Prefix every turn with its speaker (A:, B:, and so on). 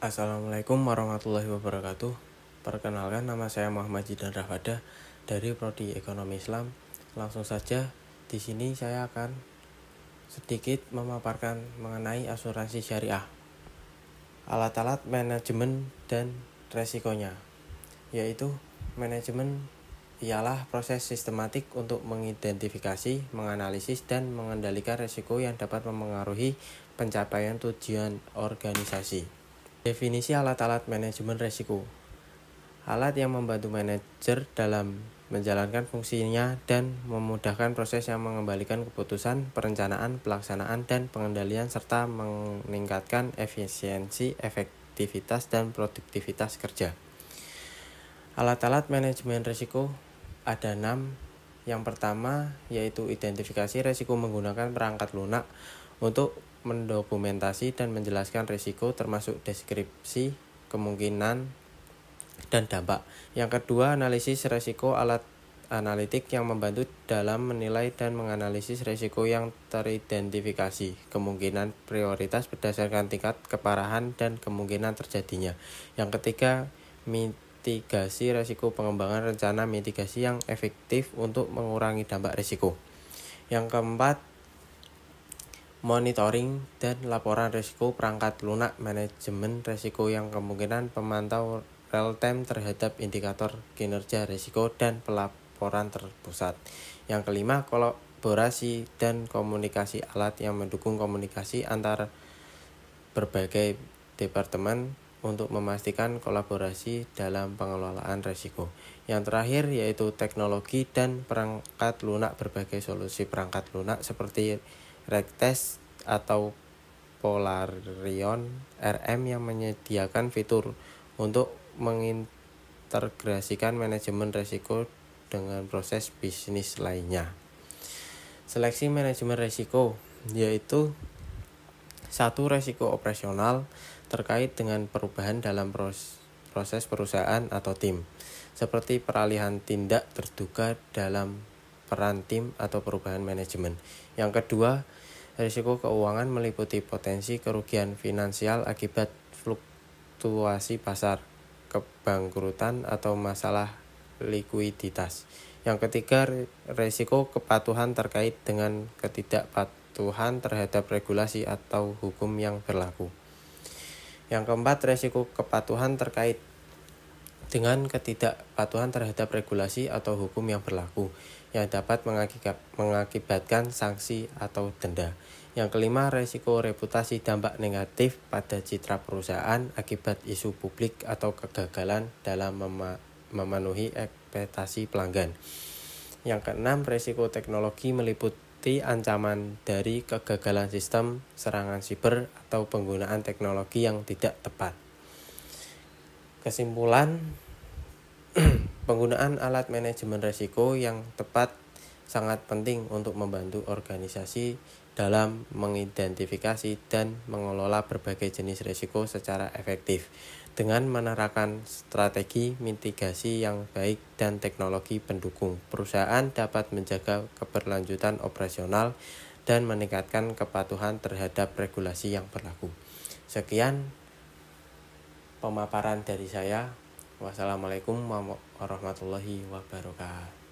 A: Assalamualaikum warahmatullahi wabarakatuh. Perkenalkan, nama saya Muhammad Jidan Rafada dari Prodi Ekonomi Islam. Langsung saja, di sini saya akan sedikit memaparkan mengenai asuransi syariah, alat-alat manajemen dan resikonya, yaitu manajemen ialah proses sistematik untuk mengidentifikasi, menganalisis, dan mengendalikan risiko yang dapat memengaruhi pencapaian tujuan organisasi. Definisi alat-alat manajemen risiko: alat yang membantu manajer dalam menjalankan fungsinya dan memudahkan proses yang mengembalikan keputusan, perencanaan, pelaksanaan, dan pengendalian serta meningkatkan efisiensi, efektivitas, dan produktivitas kerja. Alat-alat manajemen risiko ada 6. Yang pertama yaitu identifikasi risiko menggunakan perangkat lunak untuk mendokumentasi dan menjelaskan risiko termasuk deskripsi, kemungkinan, dan dampak. Yang kedua, analisis risiko, alat analitik yang membantu dalam menilai dan menganalisis risiko yang teridentifikasi, kemungkinan prioritas berdasarkan tingkat keparahan dan kemungkinan terjadinya. Yang ketiga, mitigasi risiko, pengembangan rencana mitigasi yang efektif untuk mengurangi dampak risiko. Yang keempat, monitoring dan laporan risiko perangkat lunak, manajemen risiko yang kemungkinan pemantau real time terhadap indikator kinerja risiko dan pelaporan terpusat. Yang kelima, kolaborasi dan komunikasi, alat yang mendukung komunikasi antar berbagai departemen untuk memastikan kolaborasi dalam pengelolaan risiko. Yang terakhir yaitu teknologi dan perangkat lunak, berbagai solusi perangkat lunak seperti Rectest atau Polarion RM yang menyediakan fitur untuk mengintegrasikan manajemen risiko dengan proses bisnis lainnya. Seleksi manajemen risiko yaitu 1. Risiko operasional terkait dengan perubahan dalam proses perusahaan atau tim, seperti peralihan tindak terduga dalam peran tim atau perubahan manajemen. Yang kedua, risiko keuangan meliputi potensi kerugian finansial akibat fluktuasi pasar, kebangkrutan, atau masalah likuiditas. Yang ketiga, risiko kepatuhan terkait dengan ketidakpatuhan terhadap regulasi atau hukum yang berlaku. Yang keempat, risiko kepatuhan terkait dengan ketidakpatuhan terhadap regulasi atau hukum yang berlaku yang dapat mengakibatkan sanksi atau denda. Yang kelima, risiko reputasi, dampak negatif pada citra perusahaan akibat isu publik atau kegagalan dalam memenuhi ekspektasi pelanggan. Yang keenam, risiko teknologi meliputi ancaman dari kegagalan sistem, serangan siber, atau penggunaan teknologi yang tidak tepat. Kesimpulan, penggunaan alat manajemen risiko yang tepat sangat penting untuk membantu organisasi dalam mengidentifikasi dan mengelola berbagai jenis risiko secara efektif. Dengan menerapkan strategi mitigasi yang baik dan teknologi pendukung, perusahaan dapat menjaga keberlanjutan operasional dan meningkatkan kepatuhan terhadap regulasi yang berlaku. Sekian pemaparan dari saya. Wassalamualaikum warahmatullahi wabarakatuh.